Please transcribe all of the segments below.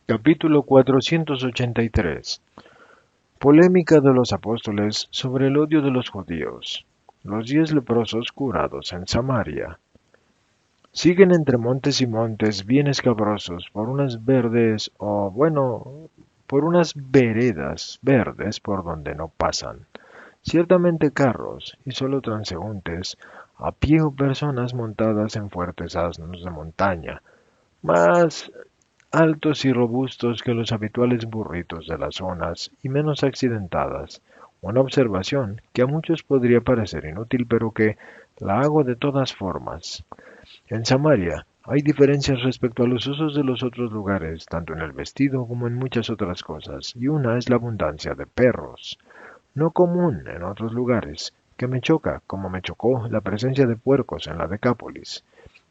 Capítulo 483. Polémica de los apóstoles sobre el odio de los judíos. Los 10 leprosos curados en Samaria. Siguen entre montes y montes bien escabrosos por unas verdes por unas veredas verdes por donde no pasan. Ciertamente carros y solo transeúntes, a pie o personas montadas en fuertes asnos de montaña, más altos y robustos que los habituales burritos de las zonas y menos accidentadas. Una observación que a muchos podría parecer inútil, pero que la hago de todas formas. En Samaria hay diferencias respecto a los usos de los otros lugares, tanto en el vestido como en muchas otras cosas, y una es la abundancia de perros, no común en otros lugares, que me choca, como me chocó la presencia de puercos en la Decápolis.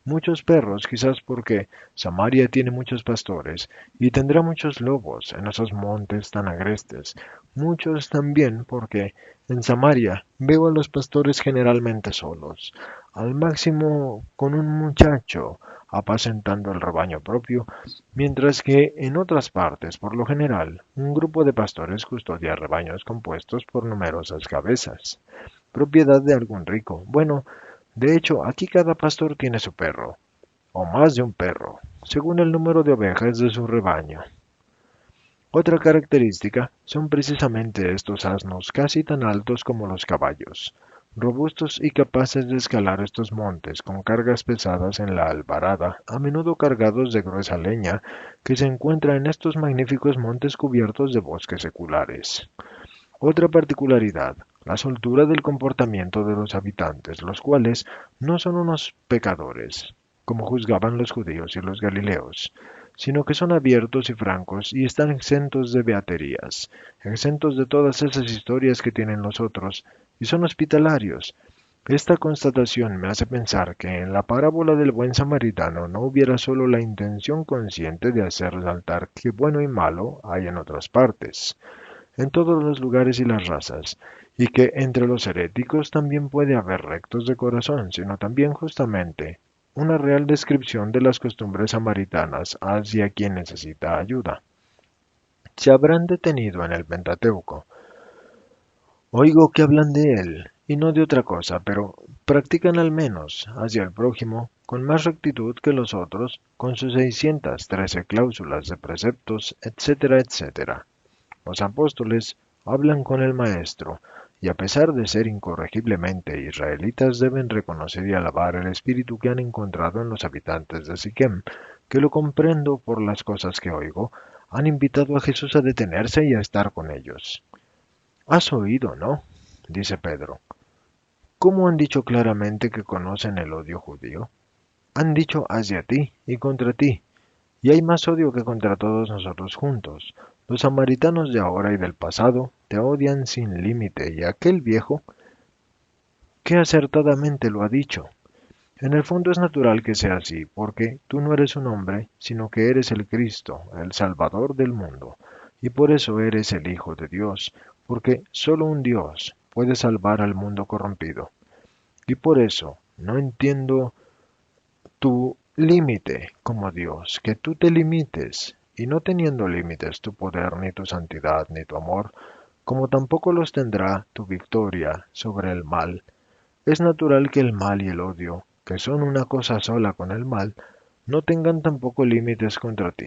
Muchos perros, quizás porque Samaria tiene muchos pastores y tendrá muchos lobos en esos montes tan agrestes. Muchos también porque en Samaria veo a los pastores generalmente solos, al máximo con un muchacho apacentando el rebaño propio, mientras que en otras partes, por lo general, un grupo de pastores custodia rebaños compuestos por numerosas cabezas, propiedad de algún rico. Bueno, de hecho, aquí cada pastor tiene su perro, o más de un perro, según el número de ovejas de su rebaño. Otra característica son precisamente estos asnos casi tan altos como los caballos, robustos y capaces de escalar estos montes con cargas pesadas en la albarada, a menudo cargados de gruesa leña que se encuentra en estos magníficos montes cubiertos de bosques seculares. Otra particularidad, la soltura del comportamiento de los habitantes, los cuales no son unos pecadores, como juzgaban los judíos y los galileos, sino que son abiertos y francos y están exentos de beaterías, exentos de todas esas historias que tienen los otros, y son hospitalarios. Esta constatación me hace pensar que en la parábola del buen samaritano no hubiera solo la intención consciente de hacer resaltar qué bueno y malo hay en otras partes, en todos los lugares y las razas, y que entre los heréticos también puede haber rectos de corazón, sino también justamente una real descripción de las costumbres samaritanas hacia quien necesita ayuda. Se habrán detenido en el Pentateuco. Oigo que hablan de él, y no de otra cosa, pero practican al menos hacia el prójimo con más rectitud que los otros, con sus 613 cláusulas de preceptos, etcétera, etcétera. Los apóstoles hablan con el Maestro, y a pesar de ser incorregiblemente israelitas, deben reconocer y alabar el espíritu que han encontrado en los habitantes de Siquem, que lo comprendo por las cosas que oigo, han invitado a Jesús a detenerse y a estar con ellos. Has oído, ¿no? Dice Pedro. ¿Cómo han dicho claramente que conocen el odio judío? Han dicho hacia ti y contra ti, y hay más odio que contra todos nosotros juntos. Los samaritanos de ahora y del pasado te odian sin límite, y aquel viejo, qué acertadamente lo ha dicho. En el fondo es natural que sea así, porque tú no eres un hombre, sino que eres el Cristo, el Salvador del mundo, y por eso eres el Hijo de Dios, porque solo un Dios puede salvar al mundo corrompido. Y por eso no entiendo tu límite como Dios, que tú te limites, y no teniendo límites tu poder, ni tu santidad, ni tu amor, como tampoco los tendrá tu victoria sobre el mal. Es natural que el mal y el odio, que son una cosa sola con el mal, no tengan tampoco límites contra ti.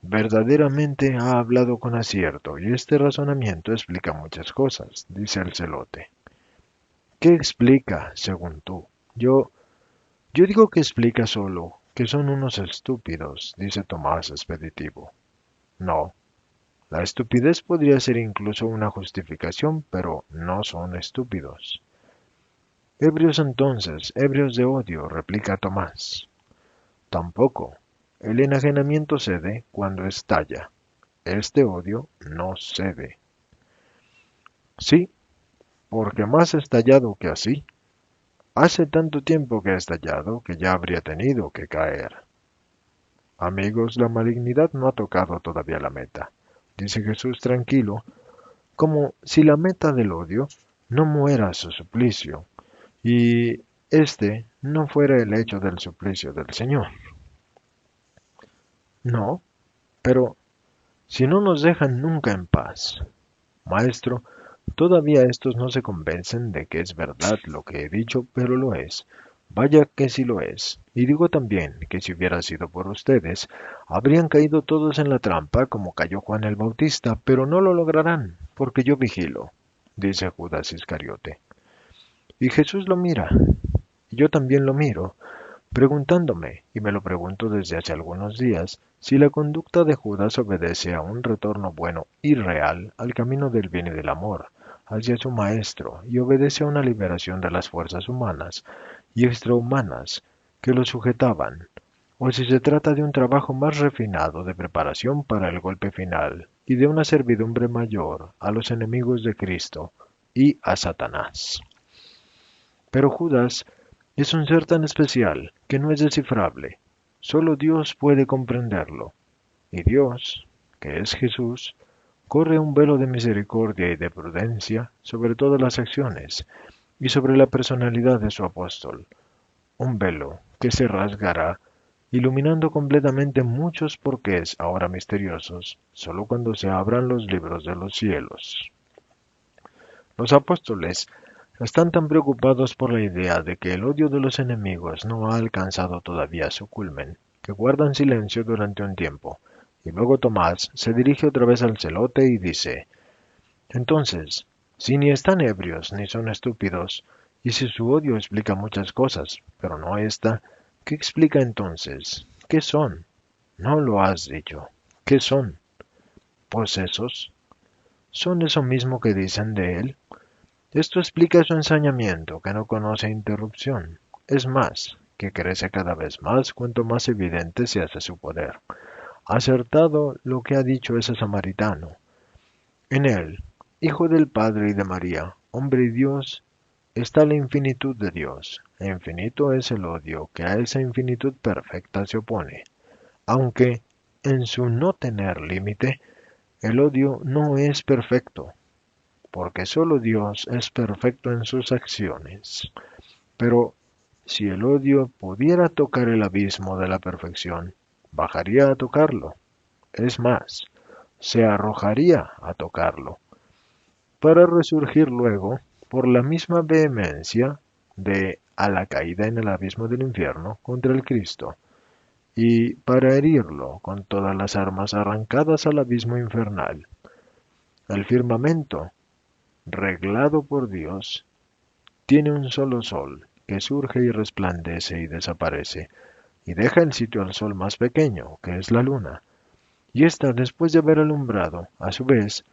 Verdaderamente ha hablado con acierto, y este razonamiento explica muchas cosas, dice el celote. ¿Qué explica, según tú? Yo digo que explica solo que son unos estúpidos, dice Tomás Expeditivo. No, la estupidez podría ser incluso una justificación, pero no son estúpidos. Ebrios entonces, ebrios de odio, replica Tomás. Tampoco. El enajenamiento cede cuando estalla. Este odio no cede. Sí, porque más estallado que así. Hace tanto tiempo que ha estallado que ya habría tenido que caer. Amigos, la malignidad no ha tocado todavía la meta, dice Jesús tranquilo, como si la meta del odio no muera su suplicio, y este no fuera el hecho del suplicio del Señor. No, Pero si no nos dejan nunca en paz, Maestro, todavía estos no se convencen de que es verdad lo que he dicho, pero lo es. Vaya que sí lo es. Y digo también que si hubiera sido por ustedes, habrían caído todos en la trampa como cayó Juan el Bautista, pero no lo lograrán, porque yo vigilo, dice Judas Iscariote. Y Jesús lo mira, y yo también lo miro, preguntándome, y me lo pregunto desde hace algunos días, si la conducta de Judas obedece a un retorno bueno y real al camino del bien y del amor hacia su Maestro, y obedece a una liberación de las fuerzas humanas y extrahumanas que lo sujetaban, o si se trata de un trabajo más refinado de preparación para el golpe final y de una servidumbre mayor a los enemigos de Cristo y a Satanás. Pero Judas es un ser tan especial que no es descifrable. Solo Dios puede comprenderlo. Y Dios, que es Jesús, corre un velo de misericordia y de prudencia sobre todas las acciones y sobre la personalidad de su apóstol. Un velo que se rasgará, iluminando completamente muchos porqués ahora misteriosos, solo cuando se abran los libros de los cielos. Los apóstoles están tan preocupados por la idea de que el odio de los enemigos no ha alcanzado todavía su culmen, que guardan silencio durante un tiempo, y luego Tomás se dirige otra vez al celote y dice, entonces, si ni están ebrios ni son estúpidos, y si su odio explica muchas cosas, pero no esta, ¿qué explica entonces? ¿Qué son? No lo has dicho. ¿Qué son? ¿Posesos? ¿Son eso mismo que dicen de él? Esto explica su ensañamiento, que no conoce interrupción. Es más, que crece cada vez más cuanto más evidente se hace su poder. Acertado lo que ha dicho ese samaritano. En él, Hijo del Padre y de María, hombre y Dios, está la infinitud de Dios, e infinito es el odio que a esa infinitud perfecta se opone, aunque, en su no tener límite, el odio no es perfecto, porque sólo Dios es perfecto en sus acciones. Pero si el odio pudiera tocar el abismo de la perfección, bajaría a tocarlo. Es más, se arrojaría a tocarlo, para resurgir luego por la misma vehemencia de a la caída en el abismo del infierno contra el Cristo, y para herirlo con todas las armas arrancadas al abismo infernal. El firmamento, reglado por Dios, tiene un solo sol, que surge y resplandece y desaparece, y deja el sitio al sol más pequeño, que es la luna, y ésta, después de haber alumbrado, a su vez,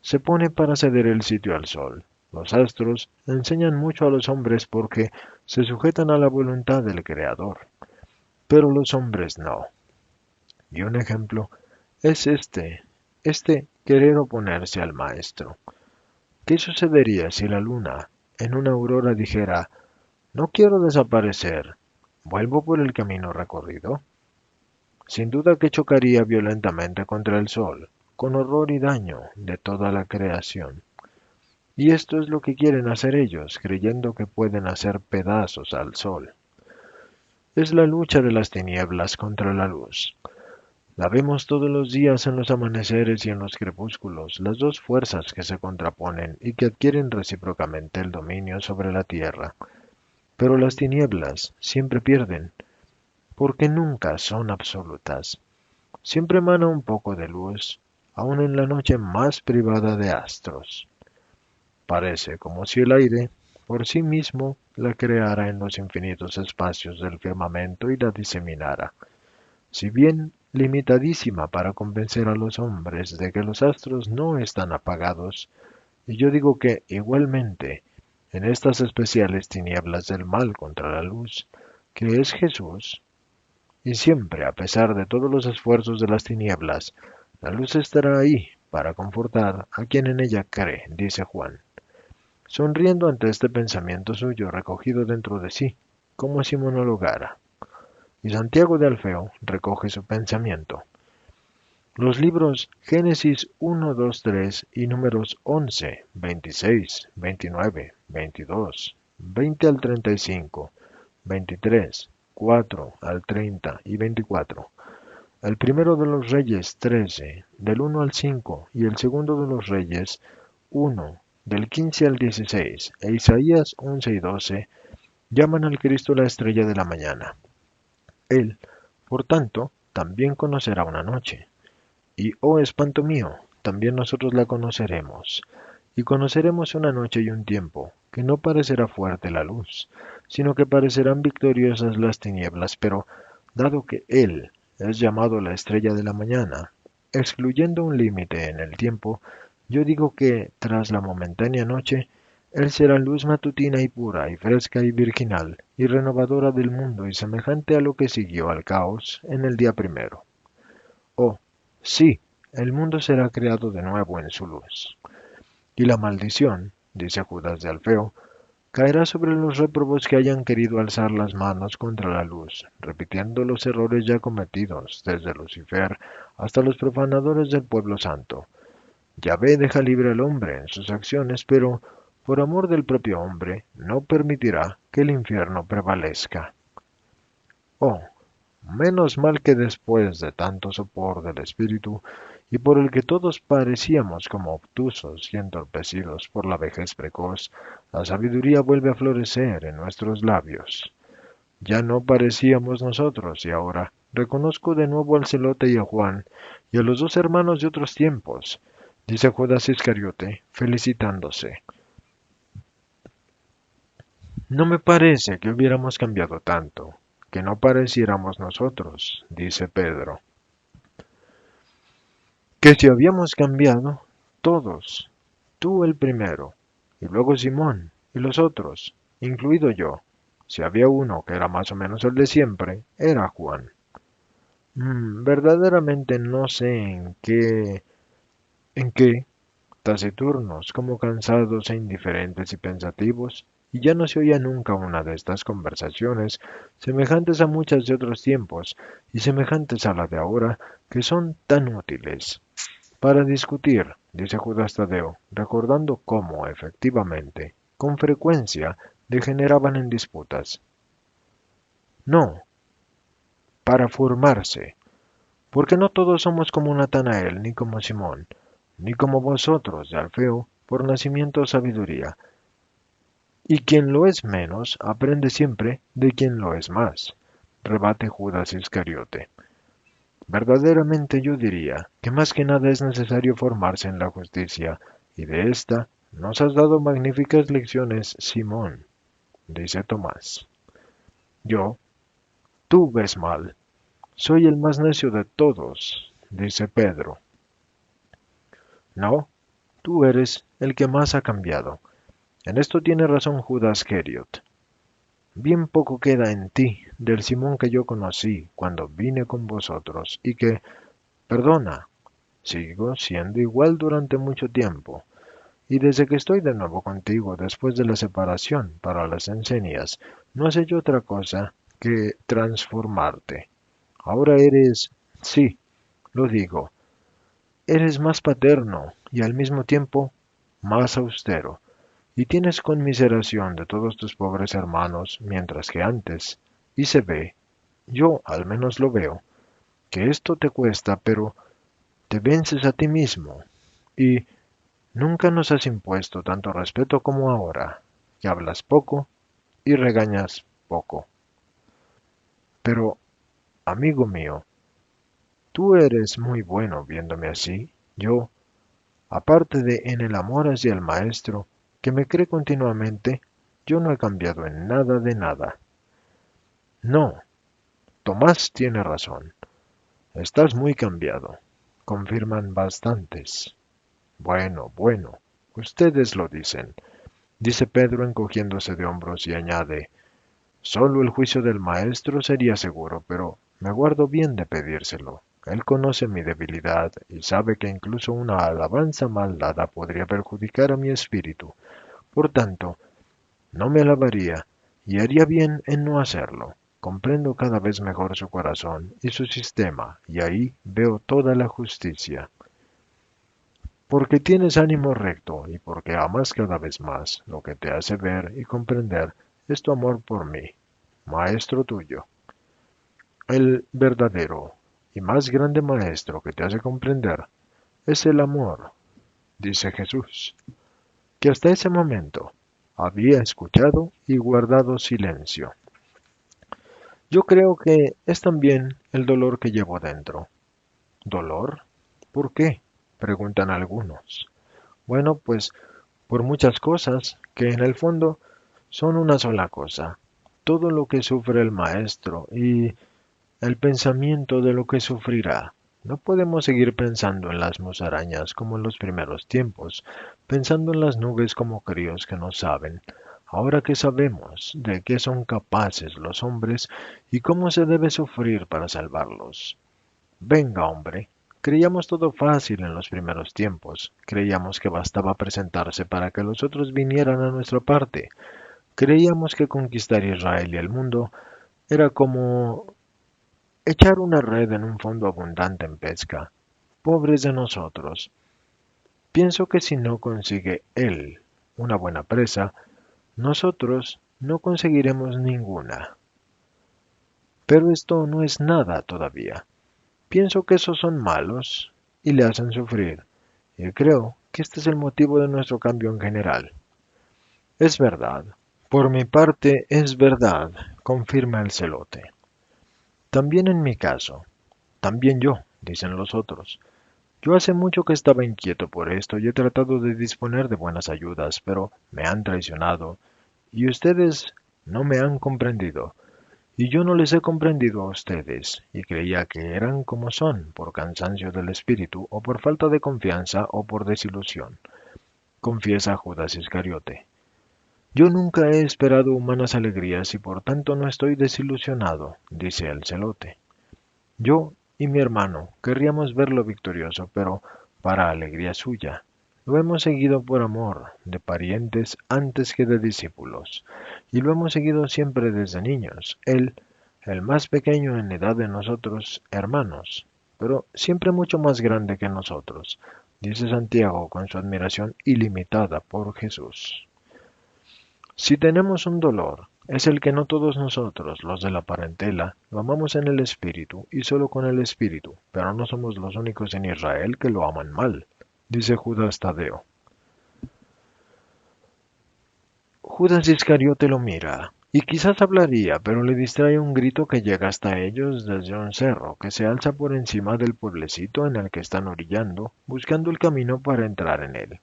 se pone para ceder el sitio al sol. Los astros enseñan mucho a los hombres porque se sujetan a la voluntad del Creador, pero los hombres no. Y un ejemplo es este querer oponerse al Maestro. ¿Qué sucedería si la luna, en una aurora, dijera, no quiero desaparecer, vuelvo por el camino recorrido? Sin duda que chocaría violentamente contra el sol, con horror y daño de toda la creación. Y esto es lo que quieren hacer ellos, creyendo que pueden hacer pedazos al sol. Es la lucha de las tinieblas contra la luz. La vemos todos los días en los amaneceres y en los crepúsculos, las dos fuerzas que se contraponen y que adquieren recíprocamente el dominio sobre la tierra. Pero las tinieblas siempre pierden, porque nunca son absolutas. Siempre emana un poco de luz, aun en la noche más privada de astros. Parece como si el aire, por sí mismo, la creara en los infinitos espacios del firmamento y la diseminara, si bien limitadísima para convencer a los hombres de que los astros no están apagados, y yo digo que, igualmente, en estas especiales tinieblas del mal contra la luz, que es Jesús, y siempre, a pesar de todos los esfuerzos de las tinieblas, la luz estará ahí para confortar a quien en ella cree, dice Juan, sonriendo ante este pensamiento suyo recogido dentro de sí, como si monologara. Y Santiago de Alfeo recoge su pensamiento. Los libros Génesis 1, 2, 3 y números 11, 26, 29, 22, 20 al 35, 23, 4 al 30 y 24 El primero de los Reyes 13, del 1 al 5, y el segundo de los Reyes 1, del 15 al 16, e Isaías 11 y 12, llaman al Cristo la estrella de la mañana. Él, por tanto, también conocerá una noche. Y, oh espanto mío, también nosotros la conoceremos. Y conoceremos una noche y un tiempo, que no parecerá fuerte la luz, sino que parecerán victoriosas las tinieblas, pero, dado que Él es llamado la estrella de la mañana, excluyendo un límite en el tiempo, yo digo que, tras la momentánea noche, Él será luz matutina y pura, y fresca y virginal, y renovadora del mundo, y semejante a lo que siguió al caos en el día primero. Oh, sí, el mundo será creado de nuevo en su luz. Y la maldición, dice Judas de Alfeo, caerá sobre los réprobos que hayan querido alzar las manos contra la luz, repitiendo los errores ya cometidos, desde Lucifer hasta los profanadores del pueblo santo. Yahvé deja libre al hombre en sus acciones, pero, por amor del propio hombre, no permitirá que el infierno prevalezca. Oh, menos mal que después de tanto sopor del espíritu, y por el que todos parecíamos como obtusos y entorpecidos por la vejez precoz, la sabiduría vuelve a florecer en nuestros labios. Ya no parecíamos nosotros, y ahora reconozco de nuevo al celote y a Juan, y a los dos hermanos de otros tiempos, dice Judas Iscariote, felicitándose. No me parece que hubiéramos cambiado tanto, que no pareciéramos nosotros, dice Pedro. Que si habíamos cambiado, todos, tú el primero, y luego Simón, y los otros, incluido yo. Si había uno que era más o menos el de siempre, era Juan. Verdaderamente no sé en qué, taciturnos, como cansados e indiferentes y pensativos, y ya no se oía nunca una de estas conversaciones, semejantes a muchas de otros tiempos, y semejantes a la de ahora, que son tan útiles. Para discutir, dice Judas Tadeo, recordando cómo, efectivamente, con frecuencia, degeneraban en disputas. No, para formarse, porque no todos somos como Natanael, ni como Simón, ni como vosotros, de Alfeo, por nacimiento o sabiduría. Y quien lo es menos, aprende siempre de quien lo es más, rebate Judas Iscariote. Verdaderamente yo diría que más que nada es necesario formarse en la justicia, y de esta nos has dado magníficas lecciones, Simón, dice Tomás. Yo, tú ves mal, soy el más necio de todos, dice Pedro. No, tú eres el que más ha cambiado. En esto tiene razón Judas Iscariot. Bien poco queda en ti del Simón que yo conocí cuando vine con vosotros, y que, perdona, sigo siendo igual durante mucho tiempo, y desde que estoy de nuevo contigo después de la separación para las enseñas, no has hecho otra cosa que transformarte. Ahora eres, sí, lo digo, eres más paterno y al mismo tiempo más austero, y tienes conmiseración de todos tus pobres hermanos, mientras que antes, y se ve, yo al menos lo veo, que esto te cuesta, pero te vences a ti mismo, y nunca nos has impuesto tanto respeto como ahora, que hablas poco y regañas poco. Pero, amigo mío, tú eres muy bueno viéndome así. Yo, aparte de en el amor hacia el maestro, que me cree continuamente, yo no he cambiado en nada de nada. No, Tomás tiene razón. Estás muy cambiado, confirman bastantes. Bueno, bueno, ustedes lo dicen, dice Pedro encogiéndose de hombros y añade, solo el juicio del maestro sería seguro, pero me guardo bien de pedírselo. Él conoce mi debilidad y sabe que incluso una alabanza mal dada podría perjudicar a mi espíritu. Por tanto, no me alabaría y haría bien en no hacerlo. Comprendo cada vez mejor su corazón y su sistema, y ahí veo toda la justicia. Porque tienes ánimo recto y porque amas cada vez más, lo que te hace ver y comprender es tu amor por mí, maestro tuyo, el verdadero, y más grande maestro que te hace comprender es el amor, dice Jesús, que hasta ese momento había escuchado y guardado silencio. Yo creo que es también el dolor que llevo dentro. ¿Dolor? ¿Por qué? Preguntan algunos. Bueno, pues por muchas cosas que en el fondo son una sola cosa. Todo lo que sufre el maestro y el pensamiento de lo que sufrirá. No podemos seguir pensando en las musarañas como en los primeros tiempos, pensando en las nubes como críos que no saben. Ahora que sabemos de qué son capaces los hombres y cómo se debe sufrir para salvarlos. Venga, hombre. Creíamos todo fácil en los primeros tiempos. Creíamos que bastaba presentarse para que los otros vinieran a nuestra parte. Creíamos que conquistar Israel y el mundo era como echar una red en un fondo abundante en pesca. Pobres de nosotros. Pienso que si no consigue él una buena presa, nosotros no conseguiremos ninguna. Pero esto no es nada todavía. Pienso que esos son malos y le hacen sufrir, y creo que este es el motivo de nuestro cambio en general. Es verdad. Por mi parte, es verdad, confirma el celote. También en mi caso. También yo, dicen los otros. Yo hace mucho que estaba inquieto por esto y he tratado de disponer de buenas ayudas, pero me han traicionado y ustedes no me han comprendido. Y yo no les he comprendido a ustedes, y creía que eran como son, por cansancio del espíritu, o por falta de confianza, o por desilusión, confiesa Judas Iscariote. Yo nunca he esperado humanas alegrías y por tanto no estoy desilusionado, dice el celote. Yo y mi hermano querríamos verlo victorioso, pero para alegría suya. Lo hemos seguido por amor, de parientes antes que de discípulos, y lo hemos seguido siempre desde niños, él, el más pequeño en edad de nosotros, hermanos, pero siempre mucho más grande que nosotros, dice Santiago con su admiración ilimitada por Jesús. Si tenemos un dolor, es el que no todos nosotros, los de la parentela, lo amamos en el espíritu y solo con el espíritu, pero no somos los únicos en Israel que lo aman mal, dice Judas Tadeo. Judas Iscariote lo mira, y quizás hablaría, pero le distrae un grito que llega hasta ellos desde un cerro que se alza por encima del pueblecito en el que están orillando, buscando el camino para entrar en él.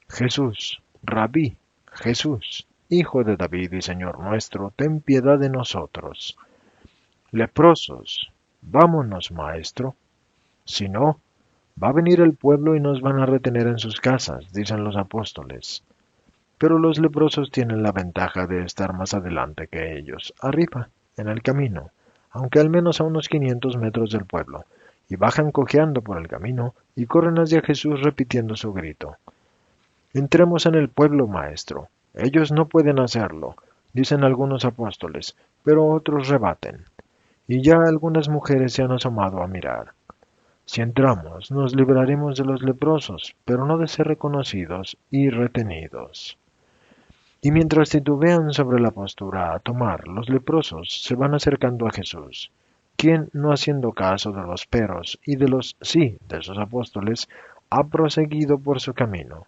Jesús, Rabí, Jesús, Hijo de David y Señor nuestro, ten piedad de nosotros. Leprosos, vámonos, maestro. Si no, va a venir el pueblo y nos van a retener en sus casas, dicen los apóstoles. Pero los leprosos tienen la ventaja de estar más adelante que ellos, arriba, en el camino, aunque al menos a unos 500 metros del pueblo, y bajan cojeando por el camino y corren hacia Jesús repitiendo su grito. Entremos en el pueblo, maestro. Ellos no pueden hacerlo, dicen algunos apóstoles, pero otros rebaten. Y ya algunas mujeres se han asomado a mirar. Si entramos, nos libraremos de los leprosos, pero no de ser reconocidos y retenidos. Y mientras titubean sobre la postura a tomar, los leprosos se van acercando a Jesús, quien, no haciendo caso de los peros y de los sí de sus apóstoles, ha proseguido por su camino.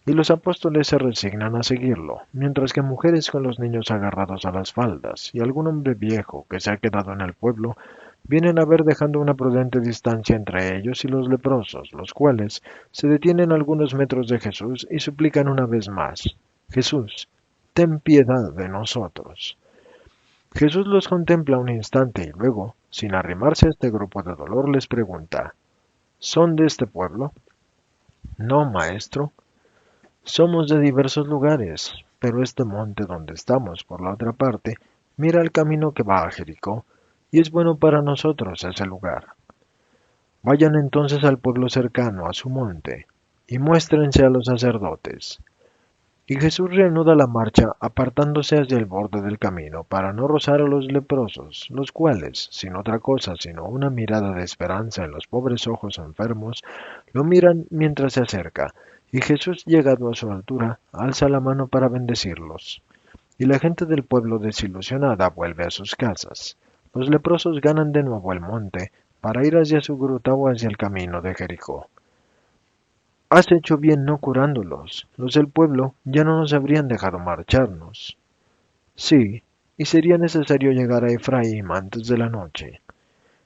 Y los apóstoles se resignan a seguirlo, mientras que mujeres con los niños agarrados a las faldas y algún hombre viejo que se ha quedado en el pueblo vienen a ver dejando una prudente distancia entre ellos y los leprosos, los cuales se detienen a algunos metros de Jesús y suplican una vez más, Jesús, ten piedad de nosotros. Jesús los contempla un instante y luego, sin arrimarse a este grupo de dolor, les pregunta, ¿son de este pueblo? No, maestro. Somos de diversos lugares, pero este monte donde estamos, por la otra parte, mira el camino que va a Jericó, y es bueno para nosotros ese lugar. Vayan entonces al pueblo cercano, a su monte, y muéstrense a los sacerdotes. Y Jesús reanuda la marcha apartándose hacia el borde del camino para no rozar a los leprosos, los cuales, sin otra cosa sino una mirada de esperanza en los pobres ojos enfermos, lo miran mientras se acerca, y Jesús, llegado a su altura, alza la mano para bendecirlos. Y la gente del pueblo desilusionada vuelve a sus casas. Los leprosos ganan de nuevo el monte, para ir hacia su gruta o hacia el camino de Jericó. Has hecho bien no curándolos. Los del pueblo ya no nos habrían dejado marcharnos. Sí, y sería necesario llegar a Efraín antes de la noche.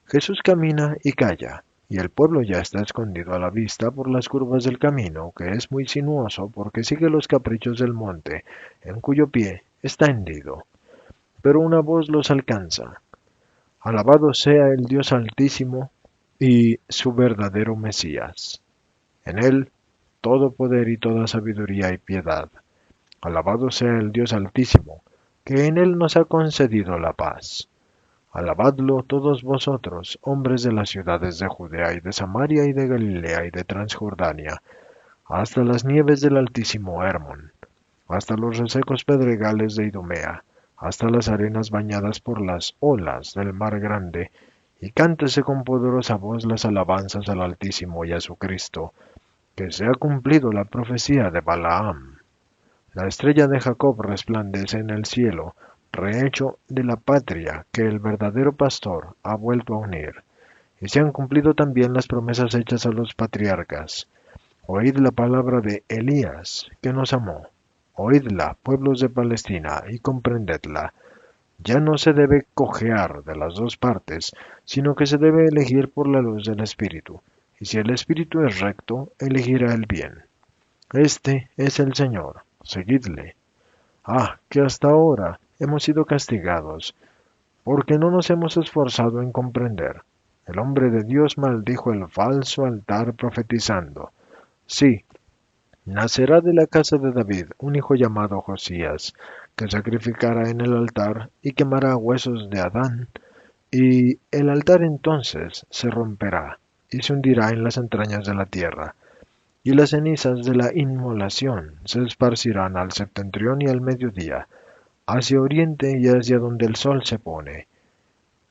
Jesús camina y calla, y el pueblo ya está escondido a la vista por las curvas del camino, que es muy sinuoso porque sigue los caprichos del monte, en cuyo pie está hendido. Pero una voz los alcanza. Alabado sea el Dios Altísimo y su verdadero Mesías. En él todo poder y toda sabiduría y piedad. Alabado sea el Dios Altísimo, que en él nos ha concedido la paz. Alabadlo todos vosotros, hombres de las ciudades de Judea y de Samaria y de Galilea y de Transjordania, hasta las nieves del altísimo Hermón, hasta los resecos pedregales de Idumea, hasta las arenas bañadas por las olas del mar grande, y cántese con poderosa voz las alabanzas al Altísimo y a su Cristo, que se ha cumplido la profecía de Balaam. La estrella de Jacob resplandece en el cielo, rehecho de la patria que el verdadero pastor ha vuelto a unir. Y se han cumplido también las promesas hechas a los patriarcas. Oíd la palabra de Elías, que nos amó. Oídla, pueblos de Palestina, y comprendedla. Ya no se debe cojear de las dos partes, sino que se debe elegir por la luz del Espíritu. Y si el Espíritu es recto, elegirá el bien. Este es el Señor, seguidle. Ah, que hasta ahora hemos sido castigados, porque no nos hemos esforzado en comprender. El hombre de Dios maldijo el falso altar profetizando. Sí, nacerá de la casa de David un hijo llamado Josías, que sacrificará en el altar y quemará huesos de Adán, y el altar entonces se romperá y se hundirá en las entrañas de la tierra, y las cenizas de la inmolación se esparcirán al septentrión y al mediodía, hacia oriente y hacia donde el sol se pone.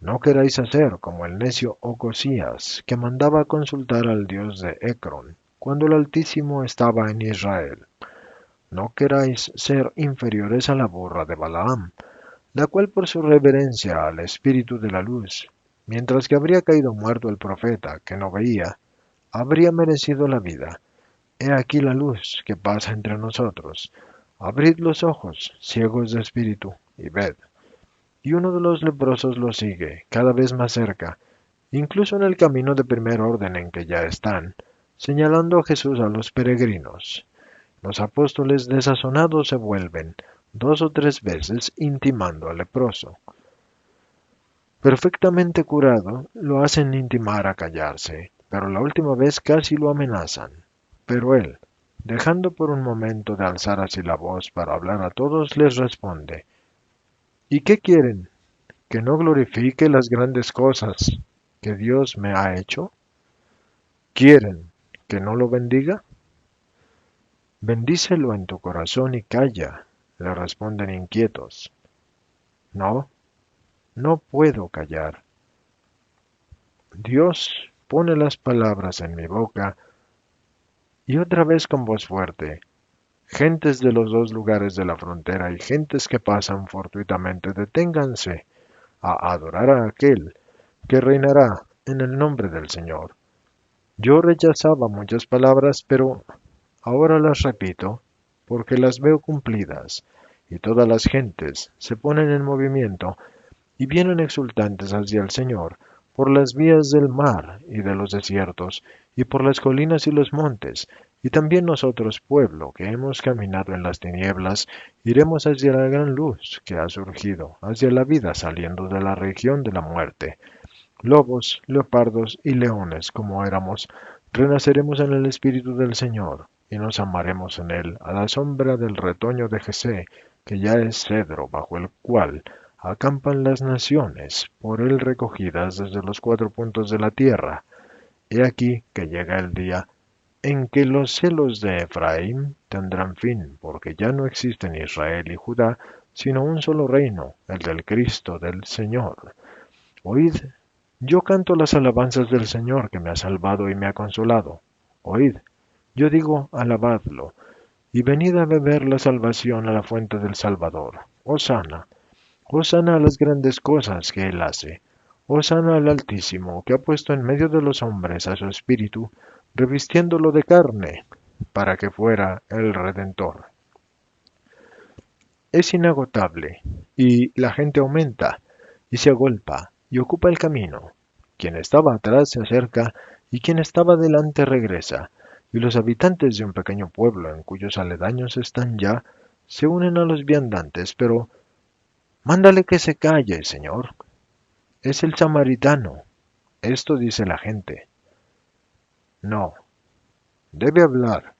No queráis hacer como el necio Ocosías, que mandaba consultar al dios de Ecrón, cuando el Altísimo estaba en Israel. No queráis ser inferiores a la burra de Balaam, la cual por su reverencia al espíritu de la luz, mientras que habría caído muerto el profeta que no veía, habría merecido la vida. He aquí la luz que pasa entre nosotros. Abrid los ojos, ciegos de espíritu, y ved. Y uno de los leprosos lo sigue, cada vez más cerca, incluso en el camino de primer orden en que ya están, señalando a Jesús a los peregrinos. Los apóstoles desazonados se vuelven, 2 o 3 veces intimando al leproso. Perfectamente curado, lo hacen intimar a callarse, pero la última vez casi lo amenazan. Pero él, dejando por un momento de alzar así la voz para hablar a todos, les responde: ¿Y qué quieren? ¿Que no glorifique las grandes cosas que Dios me ha hecho? ¿Quieren que no lo bendiga? Bendícelo en tu corazón y calla, le responden inquietos. No, no puedo callar. Dios pone las palabras en mi boca, y otra vez con voz fuerte: gentes de los dos lugares de la frontera y gentes que pasan fortuitamente, deténganse a adorar a aquel que reinará en el nombre del Señor. Yo rechazaba muchas palabras, pero ahora las repito, porque las veo cumplidas, y todas las gentes se ponen en movimiento y vienen exultantes hacia el Señor, por las vías del mar y de los desiertos, y por las colinas y los montes, y también nosotros, pueblo, que hemos caminado en las tinieblas, iremos hacia la gran luz que ha surgido, hacia la vida saliendo de la región de la muerte. Lobos, leopardos y leones, como éramos, renaceremos en el Espíritu del Señor, y nos amaremos en él, a la sombra del retoño de Jesé, que ya es cedro bajo el cual acampan las naciones, por él recogidas desde los 4 puntos de la tierra. He aquí que llega el día en que los celos de Efraín tendrán fin, porque ya no existen Israel y Judá, sino un solo reino, el del Cristo del Señor. Oíd, yo canto las alabanzas del Señor que me ha salvado y me ha consolado. Oíd, yo digo, alabadlo, y venid a beber la salvación a la fuente del Salvador. Hosana, hosana a las grandes cosas que él hace. Hosana al Altísimo, que ha puesto en medio de los hombres a su espíritu, revistiéndolo de carne, para que fuera el Redentor. Es inagotable, y la gente aumenta, y se agolpa, y ocupa el camino. Quien estaba atrás se acerca, y quien estaba delante regresa, y los habitantes de un pequeño pueblo en cuyos aledaños están ya, se unen a los viandantes, pero mándale que se calle, Señor. Es el samaritano. Esto dice la gente. No, debe hablar.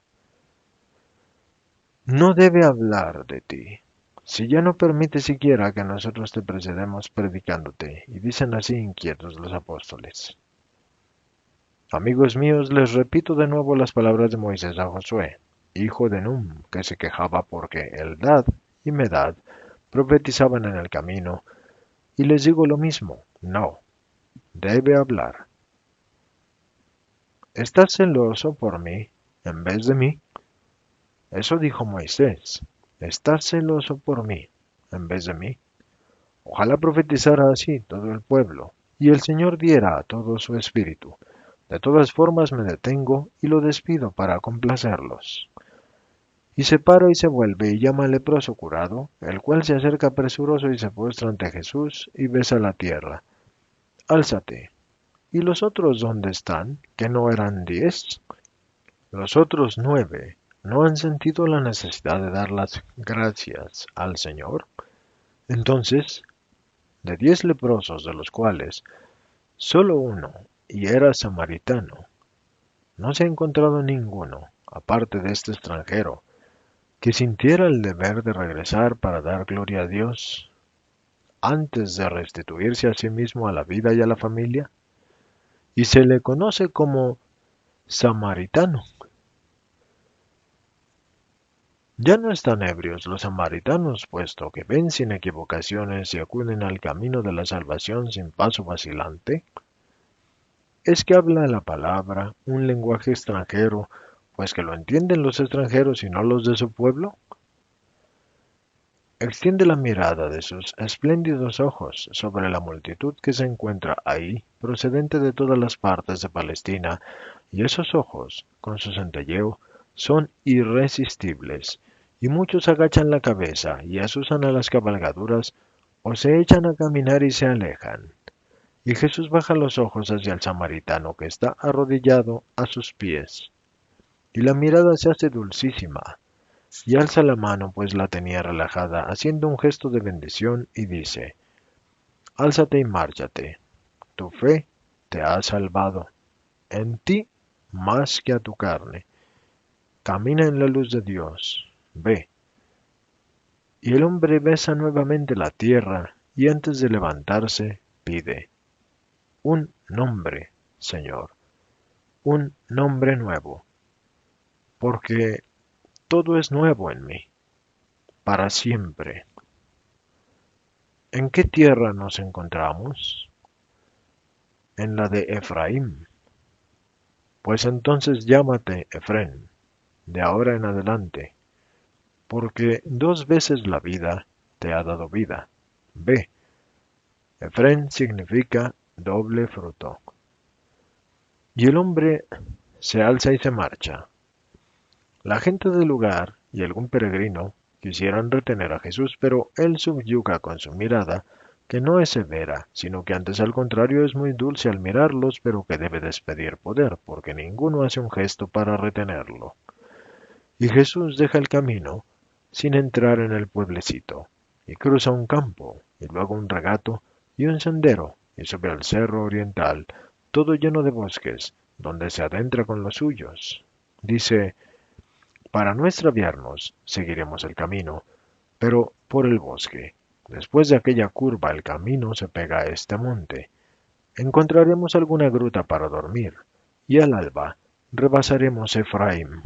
No debe hablar de ti. Si ya no permite siquiera que nosotros te precedemos predicándote, y dicen así inquietos los apóstoles. Amigos míos, les repito de nuevo las palabras de Moisés a Josué, hijo de Num, que se quejaba porque Eldad y Medad profetizaban en el camino, y les digo lo mismo, no, debe hablar. ¿Estás celoso por mí en vez de mí? Eso dijo Moisés. ¿Estás celoso por mí en vez de mí? Ojalá profetizara así todo el pueblo, y el Señor diera a todo su espíritu. De todas formas me detengo y lo despido para complacerlos. Y se para y se vuelve y llama al leproso curado, el cual se acerca presuroso y se postra ante Jesús y besa la tierra. Álzate. ¿Y los otros dónde están? ¿Que no eran 10? Los otros 9 no han sentido la necesidad de dar las gracias al Señor. Entonces, de 10 leprosos, de los cuales solo uno, y era samaritano, no se ha encontrado ninguno, aparte de este extranjero, que sintiera el deber de regresar para dar gloria a Dios antes de restituirse a sí mismo a la vida y a la familia, y se le conoce como samaritano. Ya no están ebrios los samaritanos, puesto que ven sin equivocaciones y acuden al camino de la salvación sin paso vacilante. Es que habla la palabra un lenguaje extranjero, pues que lo entienden los extranjeros y no los de su pueblo. Extiende la mirada de sus espléndidos ojos sobre la multitud que se encuentra ahí, procedente de todas las partes de Palestina, y esos ojos, con su centelleo, son irresistibles, y muchos agachan la cabeza y asusan a las cabalgaduras, o se echan a caminar y se alejan. Y Jesús baja los ojos hacia el samaritano que está arrodillado a sus pies, y la mirada se hace dulcísima, y alza la mano, pues la tenía relajada, haciendo un gesto de bendición, y dice, Álzate y márchate, tu fe te ha salvado, en ti más que a tu carne, camina en la luz de Dios, ve. Y el hombre besa nuevamente la tierra, y antes de levantarse, pide, un nombre, Señor, un nombre nuevo, porque todo es nuevo en mí, para siempre. ¿En qué tierra nos encontramos? En la de Efraín. Pues entonces llámate Efrén, de ahora en adelante, porque 2 veces la vida te ha dado vida. Ve, Efrén significa doble fruto. Y el hombre se alza y se marcha. La gente del lugar y algún peregrino quisieran retener a Jesús, pero él subyuga con su mirada, que no es severa, sino que antes al contrario es muy dulce al mirarlos, pero que debe despedir poder, porque ninguno hace un gesto para retenerlo. Y Jesús deja el camino sin entrar en el pueblecito, y cruza un campo, y luego un regato, y un sendero, y sube al cerro oriental, todo lleno de bosques, donde se adentra con los suyos. Dice, para no extraviarnos, seguiremos el camino, pero por el bosque. Después de aquella curva el camino se pega a este monte. Encontraremos alguna gruta para dormir, y al alba rebasaremos Efraín.